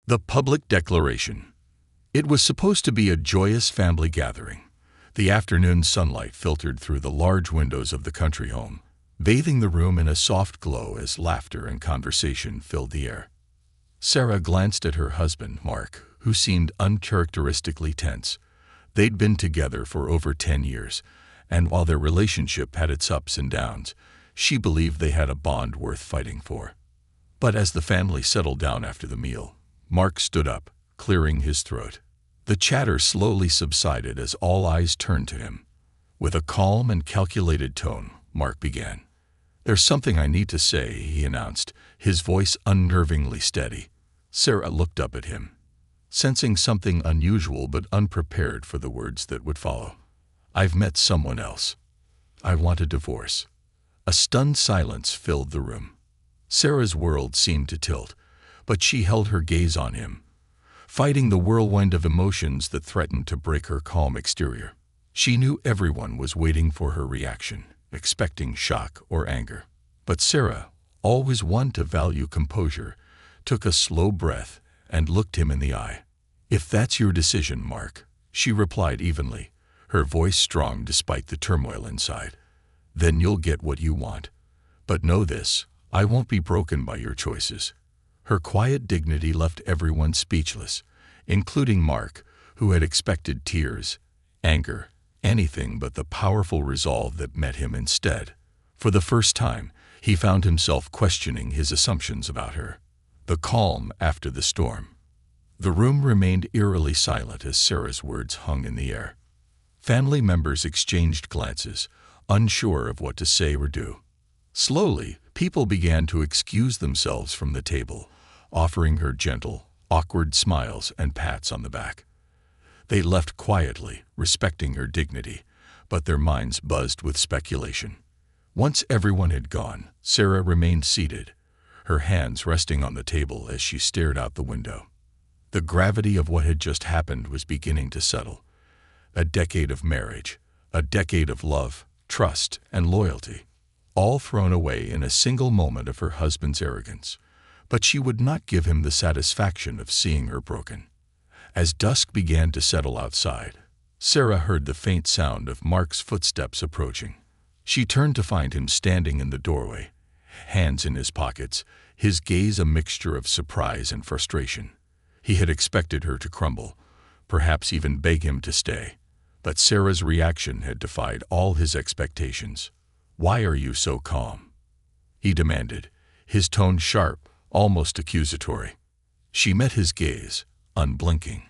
The public declaration. It was supposed to be a joyous family gathering. The afternoon sunlight filtered through the large windows of the country home, bathing the room in a soft glow as laughter and conversation filled the air. Sarah glanced at her husband, Mark, who seemed uncharacteristically tense. They'd been together for over 10 years, and while their relationship had its ups and downs, she believed they had a bond worth fighting for. But as the family settled down after the meal, Mark stood up, clearing his throat. The chatter slowly subsided as all eyes turned to him. With a calm and calculated tone, Mark began. "There's something I need to say," he announced, his voice unnervingly steady. Sarah looked up at him, sensing something unusual but unprepared for the words that would follow. "I've met someone else. I want a divorce." A stunned silence filled the room. Sarah's world seemed to tilt, but she held her gaze on him, fighting the whirlwind of emotions that threatened to break her calm exterior. She knew everyone was waiting for her reaction, expecting shock or anger. But Sarah, always one to value composure, took a slow breath and looked him in the eye. "If that's your decision, Mark," she replied evenly, her voice strong despite the turmoil inside, "then you'll get what you want. But know this, I won't be broken by your choices." Her quiet dignity left everyone speechless, including Mark, who had expected tears, anger, anything but the powerful resolve that met him instead. For the first time, he found himself questioning his assumptions about her. The calm after the storm. The room remained eerily silent as Sarah's words hung in the air. Family members exchanged glances, unsure of what to say or do. Slowly, people began to excuse themselves from the table, offering her gentle, awkward smiles and pats on the back. They left quietly, respecting her dignity, but their minds buzzed with speculation. Once everyone had gone, Sarah remained seated, her hands resting on the table as she stared out the window. The gravity of what had just happened was beginning to settle. A decade of marriage, a decade of love, trust, and loyalty, all thrown away in a single moment of her husband's arrogance. But she would not give him the satisfaction of seeing her broken. As dusk began to settle outside, Sarah heard the faint sound of Mark's footsteps approaching. She turned to find him standing in the doorway, hands in his pockets, his gaze a mixture of surprise and frustration. He had expected her to crumble, perhaps even beg him to stay. But Sarah's reaction had defied all his expectations. "Why are you so calm?" he demanded, his tone sharp, almost accusatory. She met his gaze, unblinking.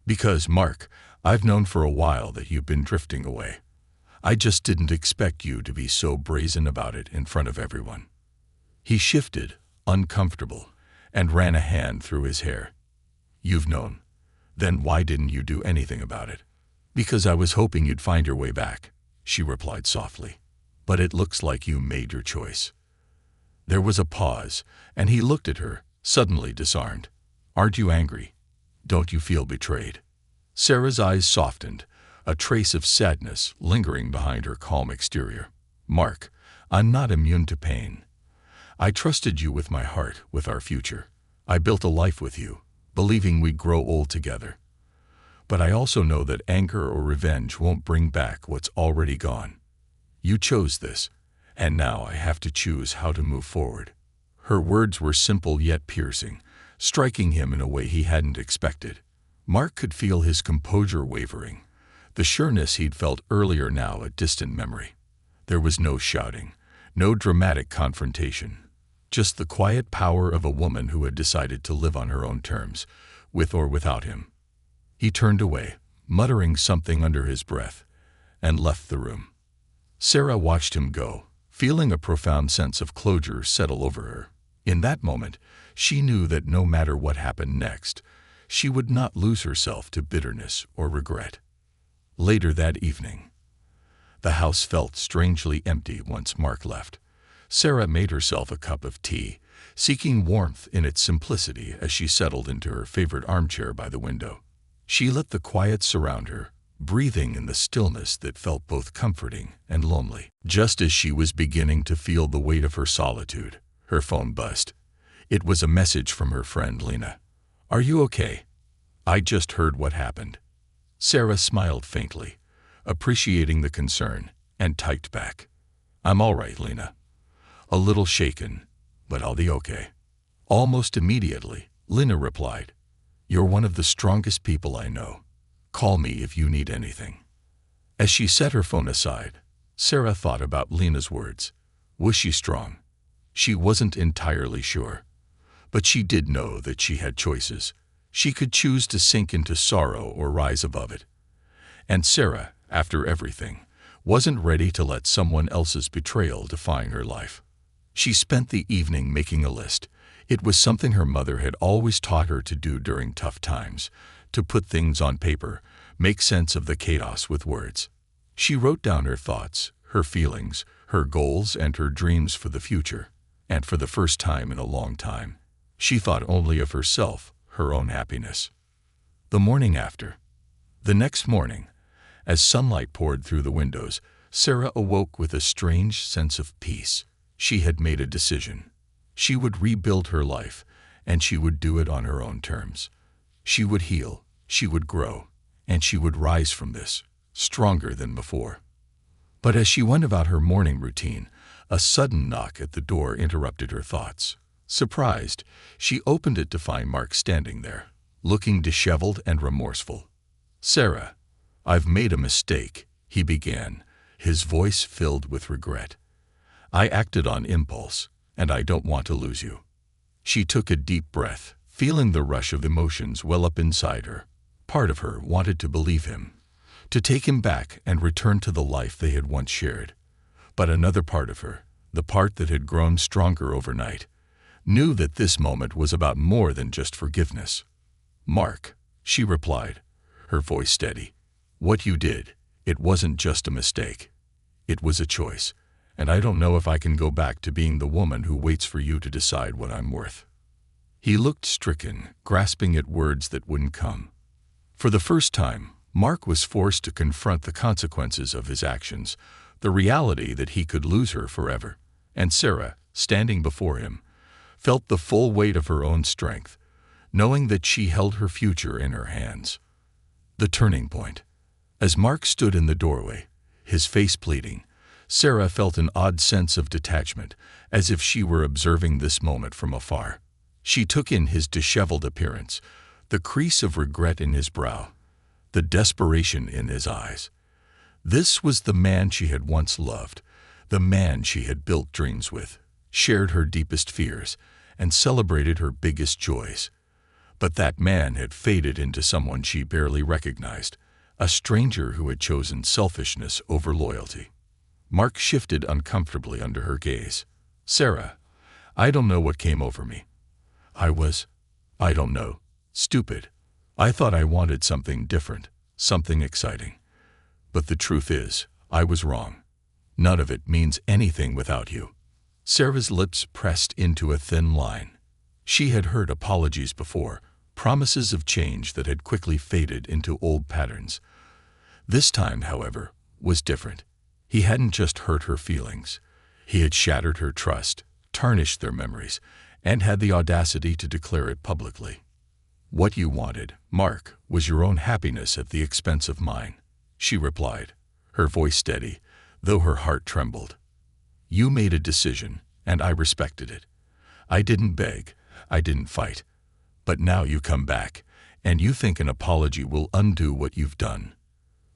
"Because, Mark, I've known for a while that you've been drifting away. I just didn't expect you to be so brazen about it in front of everyone." He shifted, uncomfortable, and ran a hand through his hair. "You've known. Then why didn't you do anything about it?" "Because I was hoping you'd find your way back," she replied softly. "But it looks like you made your choice." There was a pause, and he looked at her, suddenly disarmed. "Aren't you angry? Don't you feel betrayed?" Sarah's eyes softened, a trace of sadness lingering behind her calm exterior. "Mark, I'm not immune to pain. I trusted you with my heart, with our future. I built a life with you, believing we'd grow old together. But I also know that anger or revenge won't bring back what's already gone. You chose this, and now I have to choose how to move forward." Her words were simple yet piercing, striking him in a way he hadn't expected. Mark could feel his composure wavering, the sureness he'd felt earlier now a distant memory. There was no shouting, no dramatic confrontation, just the quiet power of a woman who had decided to live on her own terms, with or without him. He turned away, muttering something under his breath, and left the room. Sarah watched him go, feeling a profound sense of closure settle over her. In that moment, she knew that no matter what happened next, she would not lose herself to bitterness or regret. Later that evening, the house felt strangely empty once Mark left. Sarah made herself a cup of tea, seeking warmth in its simplicity as she settled into her favorite armchair by the window. She let the quiet surround her, breathing in the stillness that felt both comforting and lonely. Just as she was beginning to feel the weight of her solitude, her phone buzzed. It was a message from her friend Lena. Are you okay? I just heard what happened." Sarah smiled faintly, appreciating the concern, and typed back, "I'm all right, Lena. A little shaken, but I'll be okay." Almost immediately, Lena replied, "You're one of the strongest people I know. Call me if you need anything." As she set her phone aside, Sarah thought about Lena's words. Was she strong? She wasn't entirely sure. But she did know that she had choices. She could choose to sink into sorrow or rise above it. And Sarah, after everything, wasn't ready to let someone else's betrayal define her life. She spent the evening making a list. It was something her mother had always taught her to do during tough times, to put things on paper, make sense of the chaos with words. She wrote down her thoughts, her feelings, her goals, and her dreams for the future. And for the first time in a long time, she thought only of herself, her own happiness. The morning after. The next morning, as sunlight poured through the windows, Sarah awoke with a strange sense of peace. She had made a decision. She would rebuild her life, and she would do it on her own terms. She would heal, she would grow, and she would rise from this, stronger than before. But as she went about her morning routine, a sudden knock at the door interrupted her thoughts. Surprised, she opened it to find Mark standing there, looking disheveled and remorseful. "Sarah, I've made a mistake," he began, his voice filled with regret. "I acted on impulse, and I don't want to lose you." She took a deep breath, feeling the rush of emotions well up inside her. Part of her wanted to believe him, to take him back and return to the life they had once shared. But another part of her, the part that had grown stronger overnight, knew that this moment was about more than just forgiveness. "Mark," she replied, her voice steady, "what you did, it wasn't just a mistake. It was a choice, and I don't know if I can go back to being the woman who waits for you to decide what I'm worth." He looked stricken, grasping at words that wouldn't come. For the first time, Mark was forced to confront the consequences of his actions, the reality that he could lose her forever. And Sarah, standing before him, felt the full weight of her own strength, knowing that she held her future in her hands. The turning point. As Mark stood in the doorway, his face pleading, Sarah felt an odd sense of detachment, as if she were observing this moment from afar. She took in his disheveled appearance, the crease of regret in his brow, the desperation in his eyes. This was the man she had once loved, the man she had built dreams with, shared her deepest fears, and celebrated her biggest joys. But that man had faded into someone she barely recognized, a stranger who had chosen selfishness over loyalty. Mark shifted uncomfortably under her gaze. "Sarah, I don't know what came over me. I don't know, stupid. I thought I wanted something different, something exciting. But the truth is, I was wrong. None of it means anything without you." Sarah's lips pressed into a thin line. She had heard apologies before, promises of change that had quickly faded into old patterns. This time, however, was different. He hadn't just hurt her feelings. He had shattered her trust, tarnished their memories, and had the audacity to declare it publicly. "What you wanted, Mark, was your own happiness at the expense of mine," she replied, her voice steady, though her heart trembled. "You made a decision, and I respected it. I didn't beg, I didn't fight. But now you come back, and you think an apology will undo what you've done."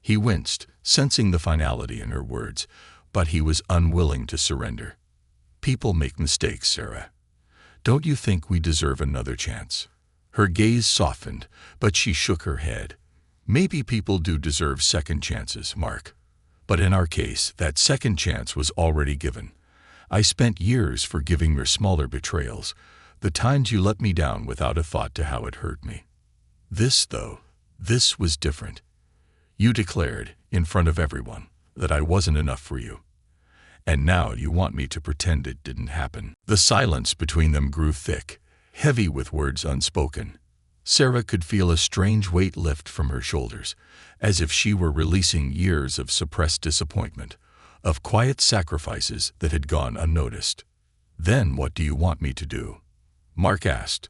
He winced, sensing the finality in her words, but he was unwilling to surrender. "People make mistakes, Sarah. Don't you think we deserve another chance?" Her gaze softened, but she shook her head. "Maybe people do deserve second chances, Mark. But in our case, that second chance was already given. I spent years forgiving your smaller betrayals, the times you let me down without a thought to how it hurt me. This was different. You declared, in front of everyone, that I wasn't enough for you. And now you want me to pretend it didn't happen." The silence between them grew thick, heavy with words unspoken. Sarah could feel a strange weight lift from her shoulders, as if she were releasing years of suppressed disappointment, of quiet sacrifices that had gone unnoticed. "Then what do you want me to do?" Mark asked,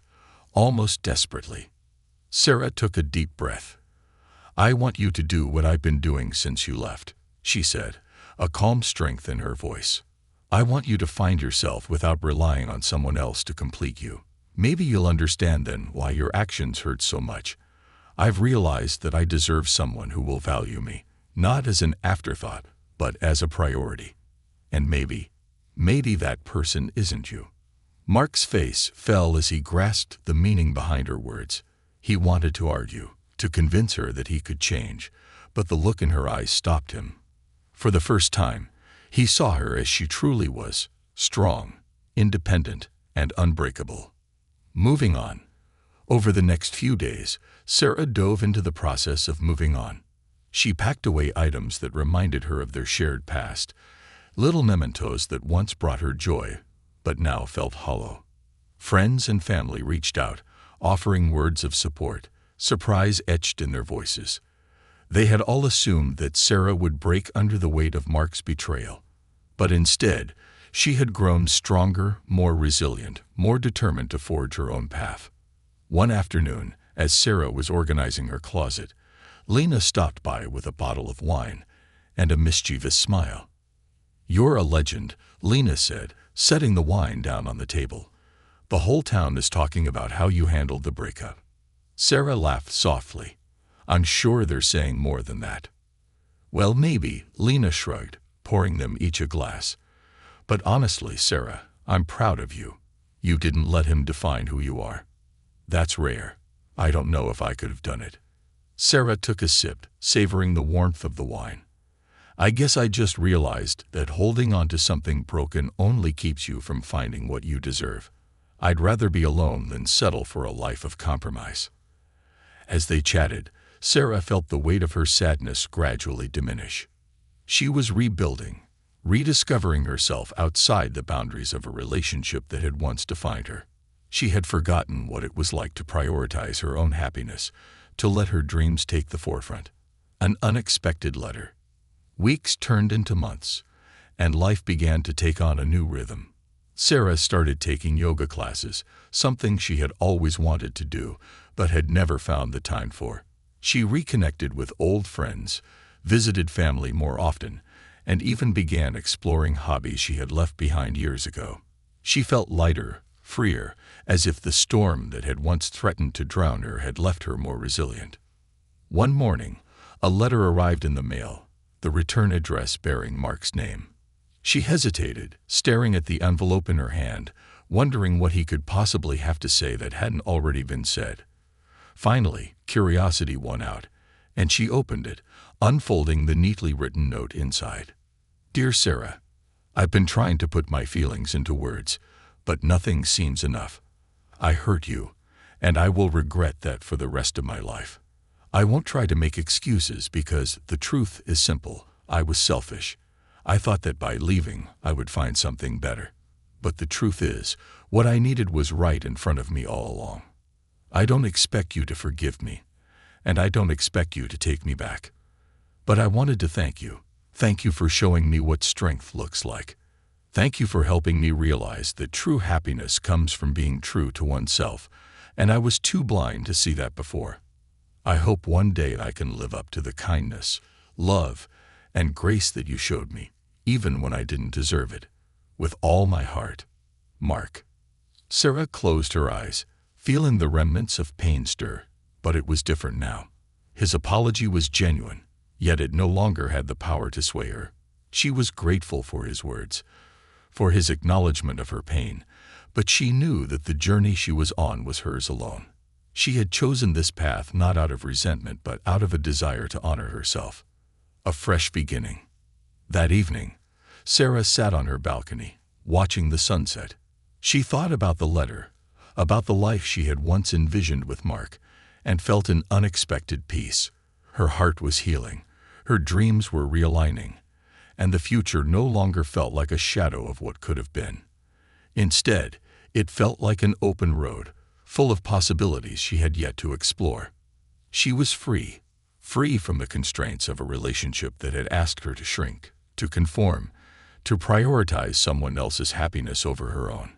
almost desperately. Sarah took a deep breath. "I want you to do what I've been doing since you left," she said, a calm strength in her voice. "I want you to find yourself without relying on someone else to complete you. Maybe you'll understand then why your actions hurt so much. I've realized that I deserve someone who will value me, not as an afterthought, but as a priority. And maybe that person isn't you." Mark's face fell as he grasped the meaning behind her words. He wanted to argue, to convince her that he could change, but the look in her eyes stopped him. For the first time, he saw her as she truly was, strong, independent, and unbreakable. Moving on. Over the next few days, Sarah dove into the process of moving on. She packed away items that reminded her of their shared past, little mementos that once brought her joy, but now felt hollow. Friends and family reached out, offering words of support, surprise etched in their voices. They had all assumed that Sarah would break under the weight of Mark's betrayal, but instead, she had grown stronger, more resilient, more determined to forge her own path. One afternoon, as Sarah was organizing her closet, Lena stopped by with a bottle of wine and a mischievous smile. "You're a legend," Lena said, setting the wine down on the table. "The whole town is talking about how you handled the breakup." Sarah laughed softly. "I'm sure they're saying more than that." "Well, maybe," Lena shrugged, pouring them each a glass. "But honestly, Sarah, I'm proud of you. You didn't let him define who you are. That's rare. I don't know if I could have done it." Sarah took a sip, savoring the warmth of the wine. "I guess I just realized that holding on to something broken only keeps you from finding what you deserve. I'd rather be alone than settle for a life of compromise." As they chatted, Sarah felt the weight of her sadness gradually diminish. She was rebuilding, rediscovering herself outside the boundaries of a relationship that had once defined her. She had forgotten what it was like to prioritize her own happiness, to let her dreams take the forefront. An unexpected letter. Weeks turned into months, and life began to take on a new rhythm. Sarah started taking yoga classes, something she had always wanted to do, but had never found the time for. She reconnected with old friends, visited family more often, and even began exploring hobbies she had left behind years ago. She felt lighter, freer, as if the storm that had once threatened to drown her had left her more resilient. One morning, a letter arrived in the mail, the return address bearing Mark's name. She hesitated, staring at the envelope in her hand, wondering what he could possibly have to say that hadn't already been said. Finally, curiosity won out, and she opened it, unfolding the neatly written note inside. "Dear Sarah, I've been trying to put my feelings into words, but nothing seems enough. I hurt you, and I will regret that for the rest of my life. I won't try to make excuses because the truth is simple. I was selfish. I thought that by leaving, I would find something better. But the truth is, what I needed was right in front of me all along. I don't expect you to forgive me, and I don't expect you to take me back. But I wanted to thank you. Thank you for showing me what strength looks like. Thank you for helping me realize that true happiness comes from being true to oneself, and I was too blind to see that before. I hope one day I can live up to the kindness, love, and grace that you showed me, even when I didn't deserve it. With all my heart, Mark." Sarah closed her eyes, feeling the remnants of pain stir, but it was different now. His apology was genuine, yet it no longer had the power to sway her. She was grateful for his words, for his acknowledgement of her pain, but she knew that the journey she was on was hers alone. She had chosen this path not out of resentment but out of a desire to honor herself. A fresh beginning. That evening, Sarah sat on her balcony, watching the sunset. She thought about the letter, about the life she had once envisioned with Mark, and felt an unexpected peace. Her heart was healing, her dreams were realigning, and the future no longer felt like a shadow of what could have been. Instead, it felt like an open road, full of possibilities she had yet to explore. She was free from the constraints of a relationship that had asked her to shrink, to conform, to prioritize someone else's happiness over her own.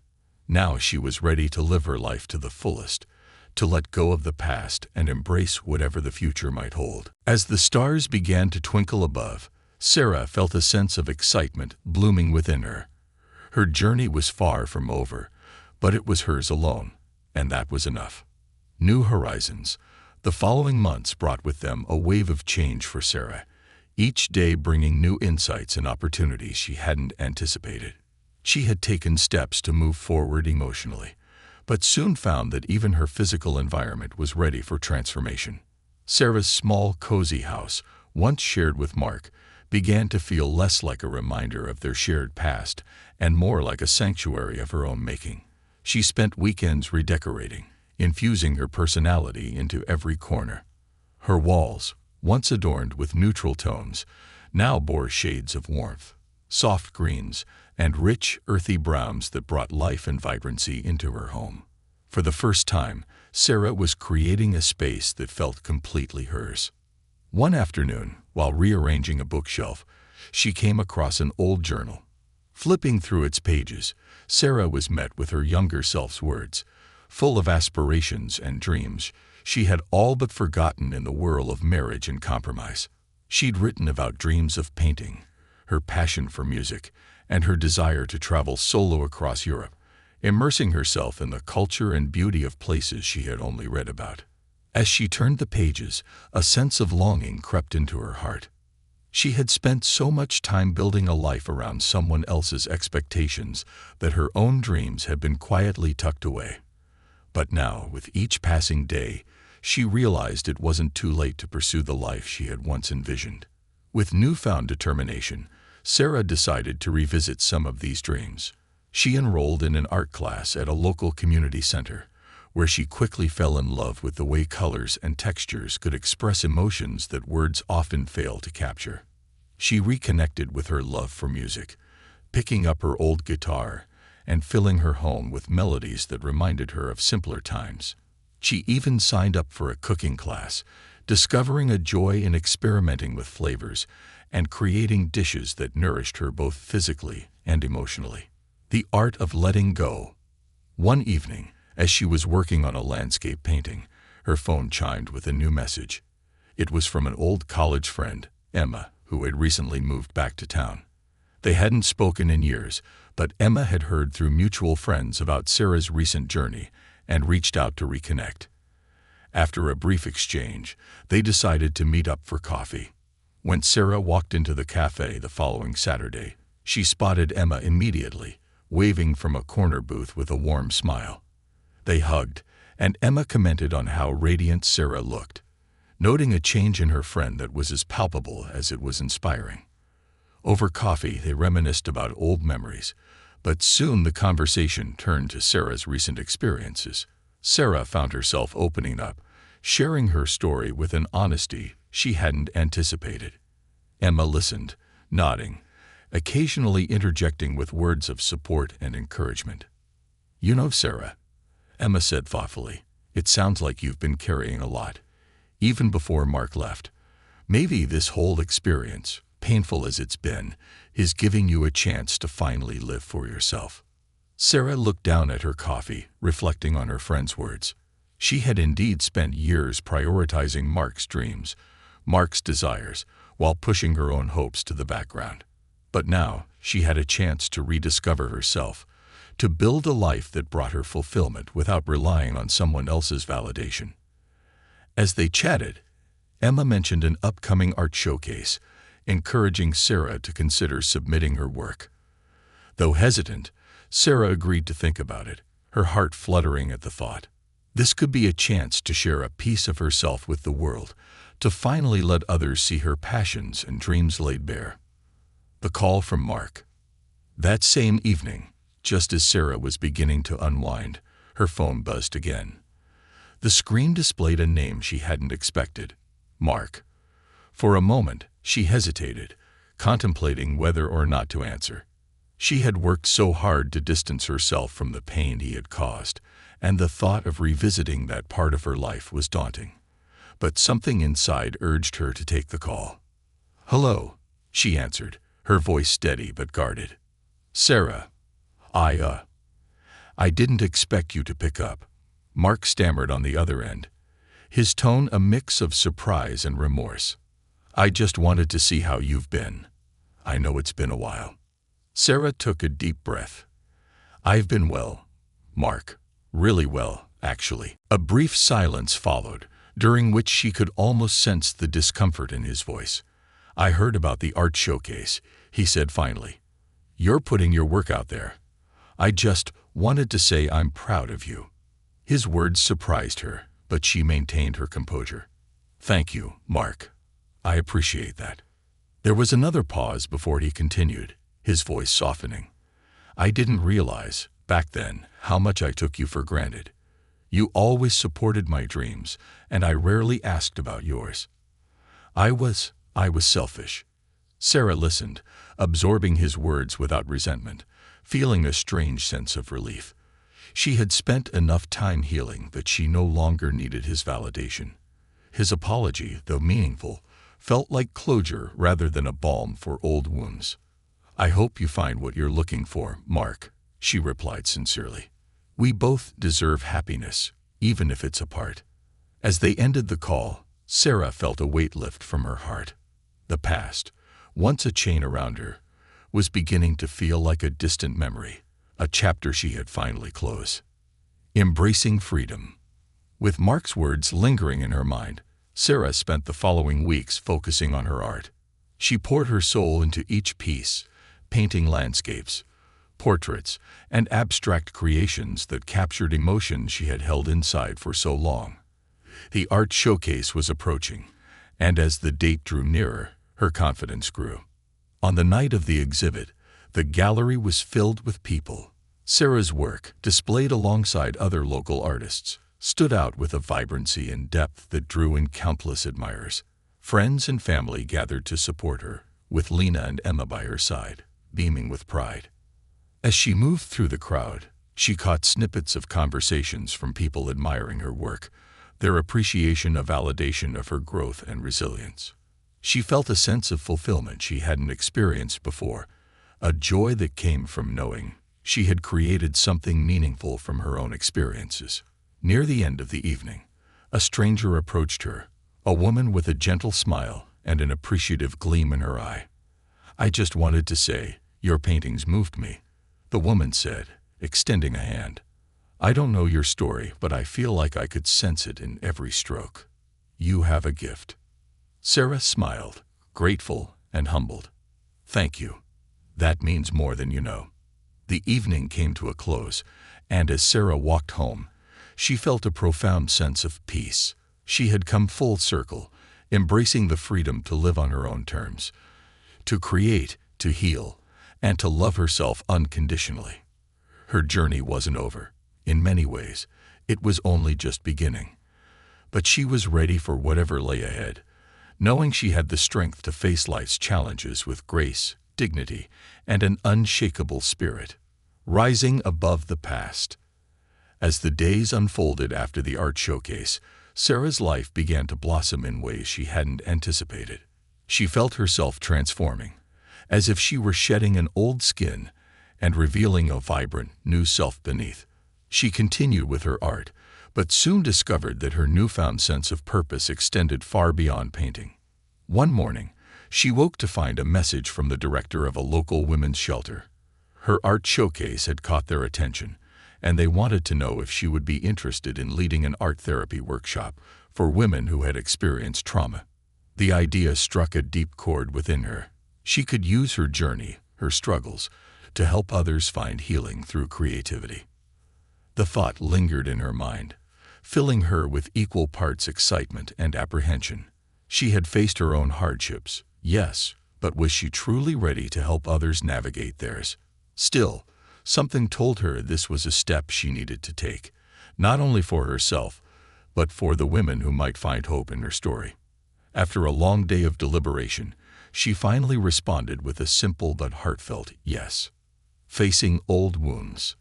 Now she was ready to live her life to the fullest, to let go of the past and embrace whatever the future might hold. As the stars began to twinkle above, Sarah felt a sense of excitement blooming within her. Her journey was far from over, but it was hers alone, and that was enough. New horizons. The following months brought with them a wave of change for Sarah, each day bringing new insights and opportunities she hadn't anticipated. She had taken steps to move forward emotionally, but soon found that even her physical environment was ready for transformation. Sarah's small, cozy house, once shared with Mark, began to feel less like a reminder of their shared past and more like a sanctuary of her own making. She spent weekends redecorating, infusing her personality into every corner. Her walls, once adorned with neutral tones, now bore shades of warmth, soft greens, and rich, earthy browns that brought life and vibrancy into her home. For the first time, Sarah was creating a space that felt completely hers. One afternoon, while rearranging a bookshelf, she came across an old journal. Flipping through its pages, Sarah was met with her younger self's words. Full of aspirations and dreams, she had all but forgotten in the whirl of marriage and compromise. She'd written about dreams of painting, her passion for music, and her desire to travel solo across Europe, immersing herself in the culture and beauty of places she had only read about. As she turned the pages, a sense of longing crept into her heart. She had spent so much time building a life around someone else's expectations that her own dreams had been quietly tucked away. But now, with each passing day, she realized it wasn't too late to pursue the life she had once envisioned. With newfound determination, Sarah decided to revisit some of these dreams. She enrolled in an art class at a local community center, where she quickly fell in love with the way colors and textures could express emotions that words often fail to capture. She reconnected with her love for music, picking up her old guitar and filling her home with melodies that reminded her of simpler times. She even signed up for a cooking class, discovering a joy in experimenting with flavors and creating dishes that nourished her both physically and emotionally. The art of letting go. One evening, as she was working on a landscape painting, her phone chimed with a new message. It was from an old college friend, Emma, who had recently moved back to town. They hadn't spoken in years, but Emma had heard through mutual friends about Sarah's recent journey and reached out to reconnect. After a brief exchange, they decided to meet up for coffee. When Sarah walked into the cafe the following Saturday, she spotted Emma immediately, waving from a corner booth with a warm smile. They hugged, and Emma commented on how radiant Sarah looked, noting a change in her friend that was as palpable as it was inspiring. Over coffee, they reminisced about old memories, but soon the conversation turned to Sarah's recent experiences. Sarah found herself opening up, sharing her story with an honesty she hadn't anticipated. Emma listened, nodding, occasionally interjecting with words of support and encouragement. "You know, Sarah," Emma said thoughtfully, "it sounds like you've been carrying a lot, even before Mark left. Maybe this whole experience, painful as it's been, is giving you a chance to finally live for yourself." Sarah looked down at her coffee, reflecting on her friend's words. She had indeed spent years prioritizing Mark's dreams, Mark's desires, while pushing her own hopes to the background. But now she had a chance to rediscover herself, to build a life that brought her fulfillment without relying on someone else's validation. As they chatted, Emma mentioned an upcoming art showcase, encouraging Sarah to consider submitting her work. Though hesitant, Sarah agreed to think about it, her heart fluttering at the thought. This could be a chance to share a piece of herself with the world, to finally let others see her passions and dreams laid bare. The call from Mark. That same evening, just as Sarah was beginning to unwind, her phone buzzed again. The screen displayed a name she hadn't expected, Mark. For a moment, she hesitated, contemplating whether or not to answer. She had worked so hard to distance herself from the pain he had caused, and the thought of revisiting that part of her life was daunting. But something inside urged her to take the call. "Hello," she answered, her voice steady but guarded. "Sarah, I didn't expect you to pick up. Mark stammered on the other end, his tone a mix of surprise and remorse. "I just wanted to see how you've been. I know it's been a while." Sarah took a deep breath. "I've been well, Mark. Really well, actually." A brief silence followed, during which she could almost sense the discomfort in his voice. "I heard about the art showcase," he said finally. "You're putting your work out there. I just wanted to say I'm proud of you." His words surprised her, but she maintained her composure. "Thank you, Mark. I appreciate that." There was another pause before he continued, his voice softening. "I didn't realize, back then, how much I took you for granted. You always supported my dreams, and I rarely asked about yours. I was selfish." Sarah listened, absorbing his words without resentment, feeling a strange sense of relief. She had spent enough time healing that she no longer needed his validation. His apology, though meaningful, felt like closure rather than a balm for old wounds. "I hope you find what you're looking for, Mark," she replied sincerely. "We both deserve happiness, even if it's apart." As they ended the call, Sarah felt a weight lift from her heart. The past, once a chain around her, was beginning to feel like a distant memory, a chapter she had finally closed. Embracing freedom. With Mark's words lingering in her mind, Sarah spent the following weeks focusing on her art. She poured her soul into each piece, painting landscapes, portraits, and abstract creations that captured emotions she had held inside for so long. The art showcase was approaching, and as the date drew nearer, her confidence grew. On the night of the exhibit, the gallery was filled with people. Sarah's work, displayed alongside other local artists, stood out with a vibrancy and depth that drew in countless admirers. Friends and family gathered to support her, with Lena and Emma by her side, beaming with pride. As she moved through the crowd, she caught snippets of conversations from people admiring her work, their appreciation of validation of her growth and resilience. She felt a sense of fulfillment she hadn't experienced before, a joy that came from knowing she had created something meaningful from her own experiences. Near the end of the evening, a stranger approached her, a woman with a gentle smile and an appreciative gleam in her eye. "I just wanted to say, your paintings moved me," the woman said, extending a hand. "I don't know your story, but I feel like I could sense it in every stroke. You have a gift." Sarah smiled, grateful and humbled. "Thank you. That means more than you know." The evening came to a close, and as Sarah walked home, she felt a profound sense of peace. She had come full circle, embracing the freedom to live on her own terms, to create, to heal, and to love herself unconditionally. Her journey wasn't over. In many ways, it was only just beginning. But she was ready for whatever lay ahead, knowing she had the strength to face life's challenges with grace, dignity, and an unshakable spirit, rising above the past. As the days unfolded after the art showcase, Sarah's life began to blossom in ways she hadn't anticipated. She felt herself transforming, as if she were shedding an old skin and revealing a vibrant, new self beneath. She continued with her art, but soon discovered that her newfound sense of purpose extended far beyond painting. One morning, she woke to find a message from the director of a local women's shelter. Her art showcase had caught their attention, and they wanted to know if she would be interested in leading an art therapy workshop for women who had experienced trauma. The idea struck a deep chord within her. She could use her journey, her struggles, to help others find healing through creativity. The thought lingered in her mind, filling her with equal parts excitement and apprehension. She had faced her own hardships, yes, but was she truly ready to help others navigate theirs? Still, something told her this was a step she needed to take, not only for herself, but for the women who might find hope in her story. After a long day of deliberation, she finally responded with a simple but heartfelt yes. Facing old wounds.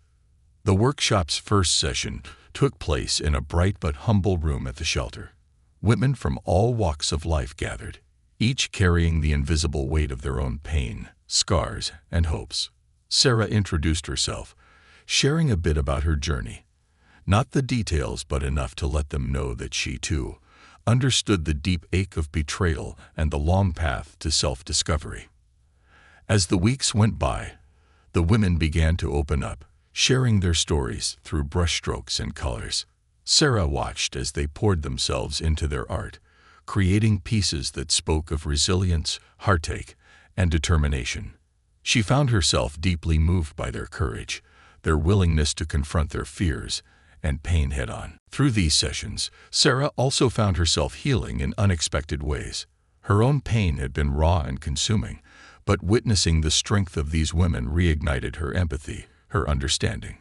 The workshop's first session took place in a bright but humble room at the shelter. Women from all walks of life gathered, each carrying the invisible weight of their own pain, scars, and hopes. Sarah introduced herself, sharing a bit about her journey, Not the details, but enough to let them know that she, too, understood the deep ache of betrayal and the long path to self-discovery. As the weeks went by, the women began to open up, sharing their stories through brushstrokes and colors. Sarah watched as they poured themselves into their art, creating pieces that spoke of resilience, heartache, and determination. She found herself deeply moved by their courage, their willingness to confront their fears and pain head-on. Through these sessions, Sarah also found herself healing in unexpected ways. Her own pain had been raw and consuming, but witnessing the strength of these women reignited her empathy, her understanding.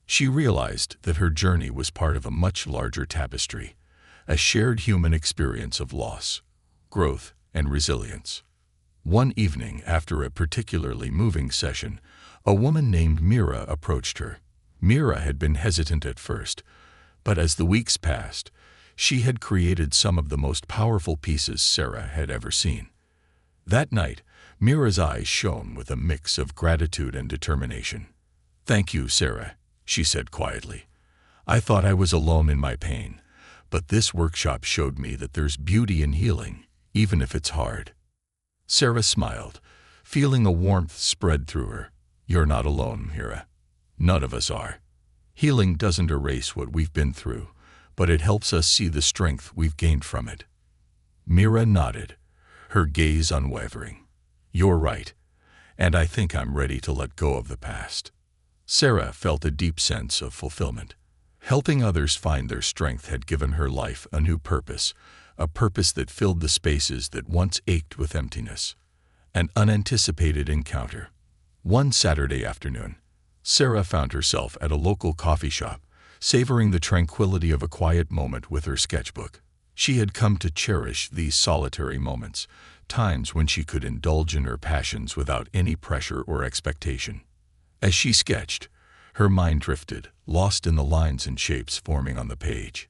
She realized that her journey was part of a much larger tapestry, a shared human experience of loss, growth, and resilience. One evening, after a particularly moving session, a woman named Mira approached her. Mira had been hesitant at first, but as the weeks passed, she had created some of the most powerful pieces Sarah had ever seen. That night, Mira's eyes shone with a mix of gratitude and determination. "Thank you, Sarah," she said quietly. "I thought I was alone in my pain, but this workshop showed me that there's beauty in healing, even if it's hard." Sarah smiled, feeling a warmth spread through her. "You're not alone, Mira. None of us are. Healing doesn't erase what we've been through, but it helps us see the strength we've gained from it." Mira nodded, her gaze unwavering. "You're right, and I think I'm ready to let go of the past." Sarah felt a deep sense of fulfillment. Helping others find their strength had given her life a new purpose, a purpose that filled the spaces that once ached with emptiness. An unanticipated encounter. One Saturday afternoon, Sarah found herself at a local coffee shop, savoring the tranquility of a quiet moment with her sketchbook. She had come to cherish these solitary moments, times when she could indulge in her passions without any pressure or expectation. As she sketched, her mind drifted, lost in the lines and shapes forming on the page.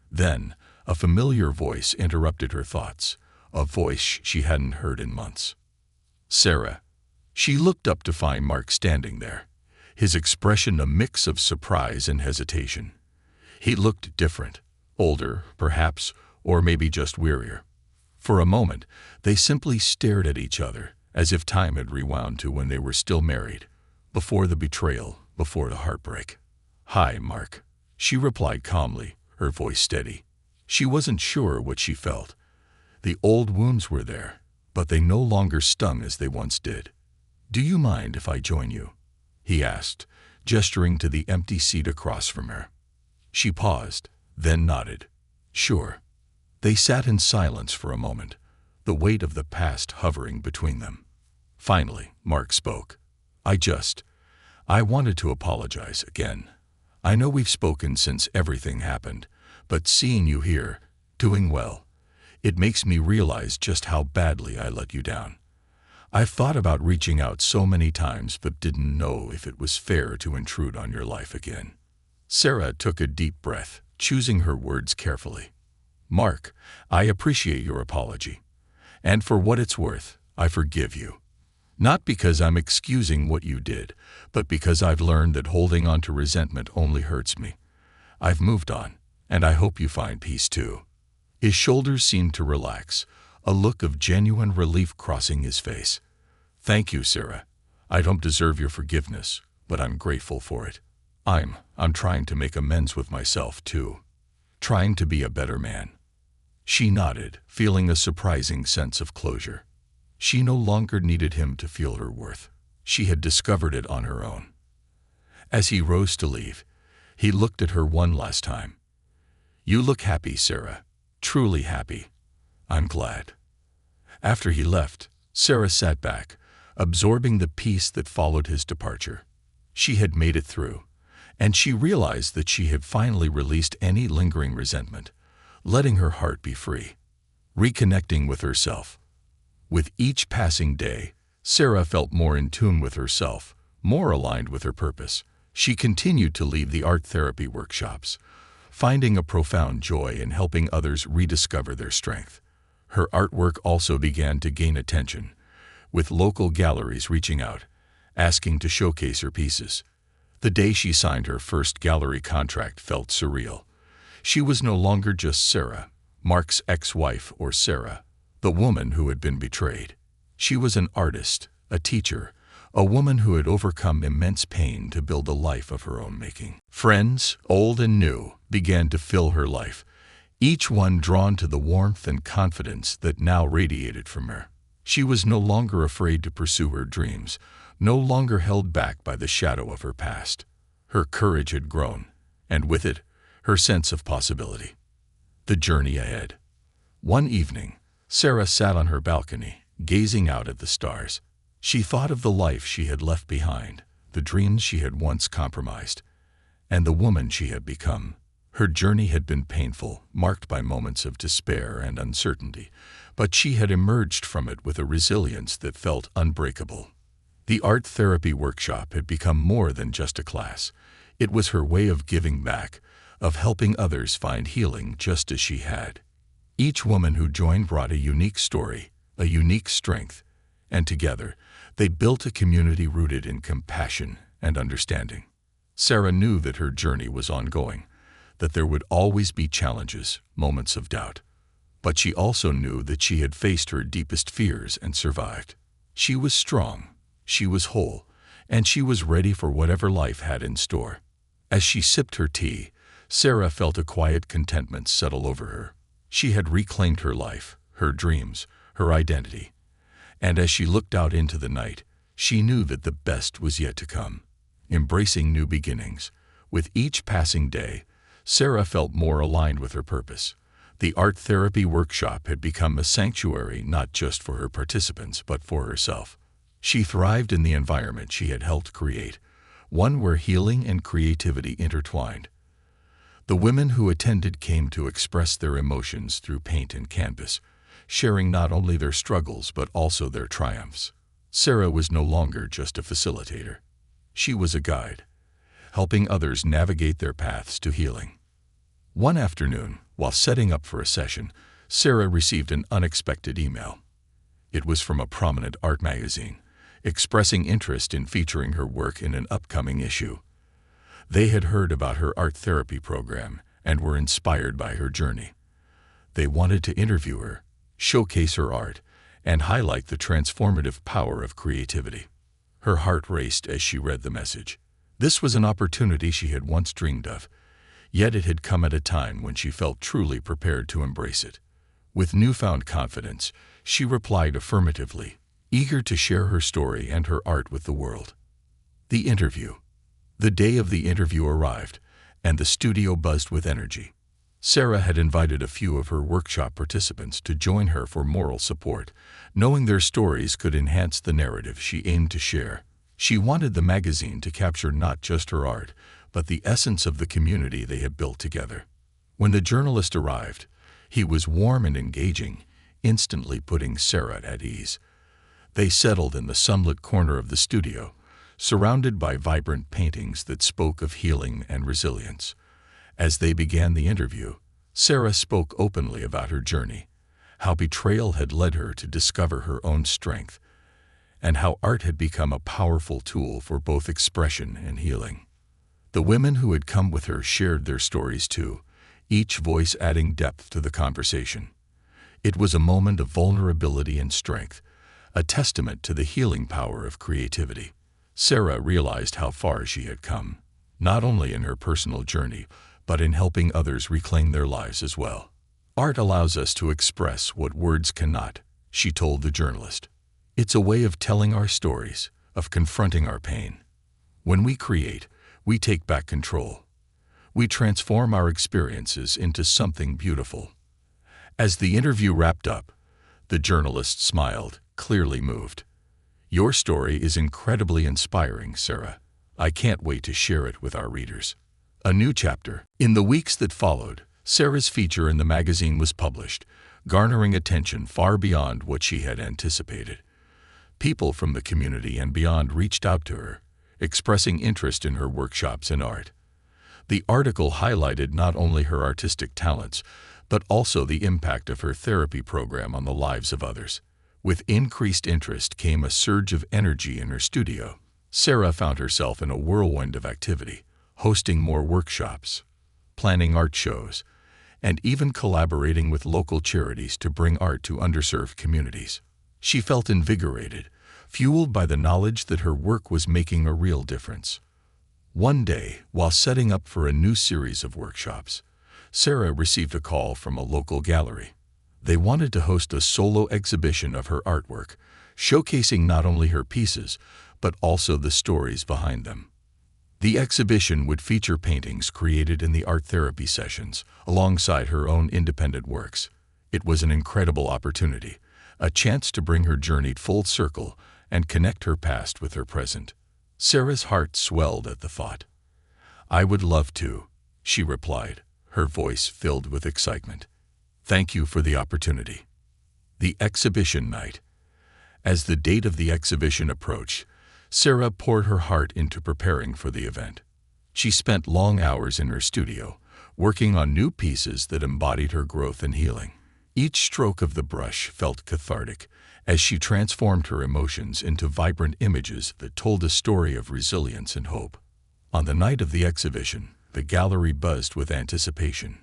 Then, a familiar voice interrupted her thoughts, a voice she hadn't heard in months. "Sarah." She looked up to find Mark standing there, his expression a mix of surprise and hesitation. He looked different, older, perhaps, or maybe just wearier. For a moment, they simply stared at each other, as if time had rewound to when they were still married, before the betrayal, before the heartbreak. "Hi, Mark," she replied calmly, her voice steady. She wasn't sure what she felt. The old wounds were there, but they no longer stung as they once did. "Do you mind if I join you?" he asked, gesturing to the empty seat across from her. She paused, then nodded. "Sure." They sat in silence for a moment, the weight of the past hovering between them. Finally, Mark spoke. I wanted to apologize again. I know we've spoken since everything happened, but seeing you here, doing well, it makes me realize just how badly I let you down. I've thought about reaching out so many times but didn't know if it was fair to intrude on your life again." Sarah took a deep breath, choosing her words carefully. "Mark, I appreciate your apology. And for what it's worth, I forgive you. Not because I'm excusing what you did, but because I've learned that holding on to resentment only hurts me. I've moved on, and I hope you find peace too." His shoulders seemed to relax, a look of genuine relief crossing his face. "Thank you, Sarah. I don't deserve your forgiveness, but I'm grateful for it. I'm trying to make amends with myself too. Trying to be a better man." She nodded, feeling a surprising sense of closure. She no longer needed him to feel her worth. She had discovered it on her own. As he rose to leave, he looked at her one last time. "You look happy, Sarah. Truly happy. I'm glad." After he left, Sarah sat back, absorbing the peace that followed his departure. She had made it through, and she realized that she had finally released any lingering resentment, letting her heart be free, reconnecting with herself. With each passing day, Sarah felt more in tune with herself, more aligned with her purpose. She continued to lead the art therapy workshops, finding a profound joy in helping others rediscover their strength. Her artwork also began to gain attention, with local galleries reaching out, asking to showcase her pieces. The day she signed her first gallery contract felt surreal. She was no longer just Sarah, Mark's ex-wife, or Sarah, the woman who had been betrayed. She was an artist, a teacher, a woman who had overcome immense pain to build a life of her own making. Friends, old and new, began to fill her life, each one drawn to the warmth and confidence that now radiated from her. She was no longer afraid to pursue her dreams, no longer held back by the shadow of her past. Her courage had grown, and with it, her sense of possibility. The journey ahead. One evening, Sarah sat on her balcony, gazing out at the stars. She thought of the life she had left behind, the dreams she had once compromised, and the woman she had become. Her journey had been painful, marked by moments of despair and uncertainty, but she had emerged from it with a resilience that felt unbreakable. The art therapy workshop had become more than just a class. It was her way of giving back, of helping others find healing just as she had. Each woman who joined brought a unique story, a unique strength, and together, they built a community rooted in compassion and understanding. Sarah knew that her journey was ongoing, that there would always be challenges, moments of doubt. But she also knew that she had faced her deepest fears and survived. She was strong, she was whole, and she was ready for whatever life had in store. As she sipped her tea, Sarah felt a quiet contentment settle over her. She had reclaimed her life, her dreams, her identity. And as she looked out into the night, she knew that the best was yet to come. Embracing new beginnings, with each passing day, Sarah felt more aligned with her purpose. The art therapy workshop had become a sanctuary not just for her participants but for herself. She thrived in the environment she had helped create, one where healing and creativity intertwined. The women who attended came to express their emotions through paint and canvas, sharing not only their struggles but also their triumphs. Sarah was no longer just a facilitator. She was a guide, helping others navigate their paths to healing. One afternoon, while setting up for a session, Sarah received an unexpected email. It was from a prominent art magazine, expressing interest in featuring her work in an upcoming issue. They had heard about her art therapy program and were inspired by her journey. They wanted to interview her, showcase her art, and highlight the transformative power of creativity. Her heart raced as she read the message. This was an opportunity she had once dreamed of, yet it had come at a time when she felt truly prepared to embrace it. With newfound confidence, she replied affirmatively, eager to share her story and her art with the world. The interview. The day of the interview arrived, and the studio buzzed with energy. Sarah had invited a few of her workshop participants to join her for moral support, knowing their stories could enhance the narrative she aimed to share. She wanted the magazine to capture not just her art, but the essence of the community they had built together. When the journalist arrived, he was warm and engaging, instantly putting Sarah at ease. They settled in the sunlit corner of the studio, surrounded by vibrant paintings that spoke of healing and resilience. As they began the interview, Sarah spoke openly about her journey, how betrayal had led her to discover her own strength, and how art had become a powerful tool for both expression and healing. The women who had come with her shared their stories too, each voice adding depth to the conversation. It was a moment of vulnerability and strength, a testament to the healing power of creativity. Sarah realized how far she had come, not only in her personal journey, but in helping others reclaim their lives as well. Art allows us to express what words cannot, she told the journalist. It's a way of telling our stories, of confronting our pain. When we create, we take back control. We transform our experiences into something beautiful. As the interview wrapped up, the journalist smiled, clearly moved. Your story is incredibly inspiring, Sarah. I can't wait to share it with our readers. A new chapter. In the weeks that followed, Sarah's feature in the magazine was published, garnering attention far beyond what she had anticipated. People from the community and beyond reached out to her, expressing interest in her workshops and art. The article highlighted not only her artistic talents, but also the impact of her therapy program on the lives of others. With increased interest came a surge of energy in her studio. Sarah found herself in a whirlwind of activity, hosting more workshops, planning art shows, and even collaborating with local charities to bring art to underserved communities. She felt invigorated, fueled by the knowledge that her work was making a real difference. One day, while setting up for a new series of workshops, Sarah received a call from a local gallery. They wanted to host a solo exhibition of her artwork, showcasing not only her pieces, but also the stories behind them. The exhibition would feature paintings created in the art therapy sessions, alongside her own independent works. It was an incredible opportunity, a chance to bring her journey full circle and connect her past with her present. Sarah's heart swelled at the thought. "I would love to," she replied, her voice filled with excitement. "Thank you for the opportunity." The exhibition night. As the date of the exhibition approached, Sarah poured her heart into preparing for the event. She spent long hours in her studio, working on new pieces that embodied her growth and healing. Each stroke of the brush felt cathartic, as she transformed her emotions into vibrant images that told a story of resilience and hope. On the night of the exhibition, the gallery buzzed with anticipation.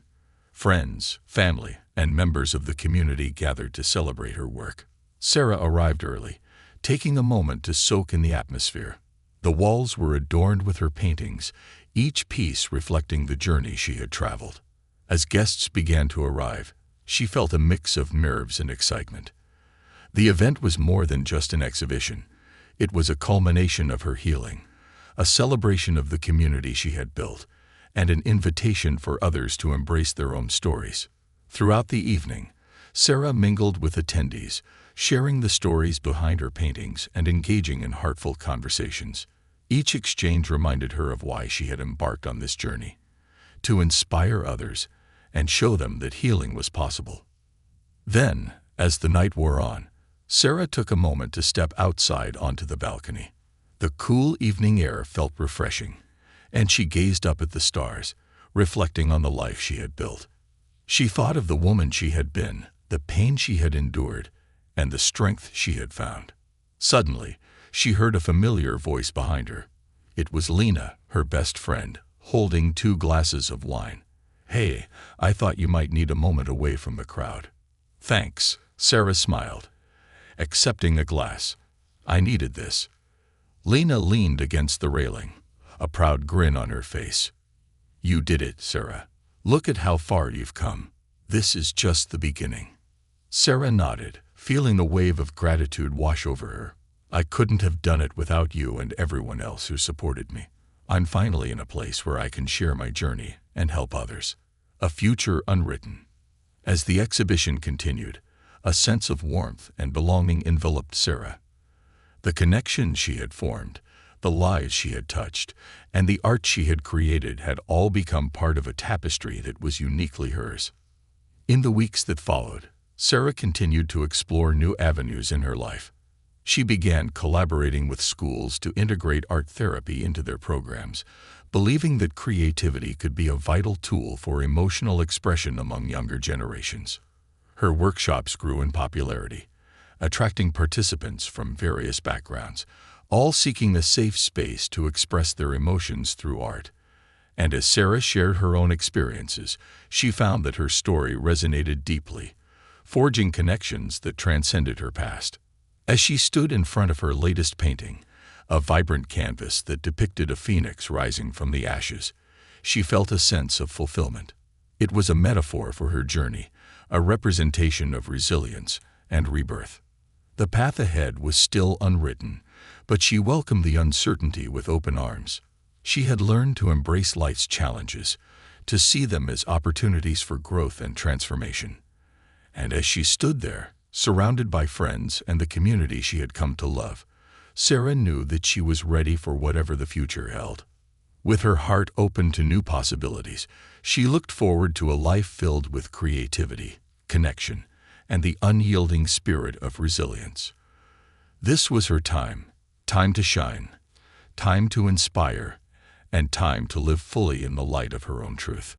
Friends, family, and members of the community gathered to celebrate her work. Sarah arrived early, taking a moment to soak in the atmosphere. The walls were adorned with her paintings, each piece reflecting the journey she had traveled. As guests began to arrive, she felt a mix of nerves and excitement. The event was more than just an exhibition. It was a culmination of her healing, a celebration of the community she had built, and an invitation for others to embrace their own stories. Throughout the evening, Sarah mingled with attendees, sharing the stories behind her paintings and engaging in heartfelt conversations. Each exchange reminded her of why she had embarked on this journey: to inspire others and show them that healing was possible. Then, as the night wore on, Sarah took a moment to step outside onto the balcony. The cool evening air felt refreshing, and she gazed up at the stars, reflecting on the life she had built. She thought of the woman she had been, the pain she had endured, and the strength she had found. Suddenly, she heard a familiar voice behind her. It was Lena, her best friend, holding 2 glasses of wine. "Hey, I thought you might need a moment away from the crowd." "Thanks," Sarah smiled, accepting a glass. "I needed this." Lena leaned against the railing, a proud grin on her face. "You did it, Sarah. Look at how far you've come. This is just the beginning." Sarah nodded, feeling the wave of gratitude wash over her. "I couldn't have done it without you and everyone else who supported me. I'm finally in a place where I can share my journey and help others." A future unwritten. As the exhibition continued, a sense of warmth and belonging enveloped Sarah. The connections she had formed, the lives she had touched, and the art she had created had all become part of a tapestry that was uniquely hers. In the weeks that followed, Sarah continued to explore new avenues in her life. She began collaborating with schools to integrate art therapy into their programs, believing that creativity could be a vital tool for emotional expression among younger generations. Her workshops grew in popularity, attracting participants from various backgrounds, all seeking a safe space to express their emotions through art. And as Sarah shared her own experiences, she found that her story resonated deeply, forging connections that transcended her past. As she stood in front of her latest painting, a vibrant canvas that depicted a phoenix rising from the ashes, she felt a sense of fulfillment. It was a metaphor for her journey, a representation of resilience and rebirth. The path ahead was still unwritten, but she welcomed the uncertainty with open arms. She had learned to embrace life's challenges, to see them as opportunities for growth and transformation. And as she stood there, surrounded by friends and the community she had come to love, Sarah knew that she was ready for whatever the future held. With her heart open to new possibilities, she looked forward to a life filled with creativity, connection, and the unyielding spirit of resilience. This was her time to shine, time to inspire, and time to live fully in the light of her own truth.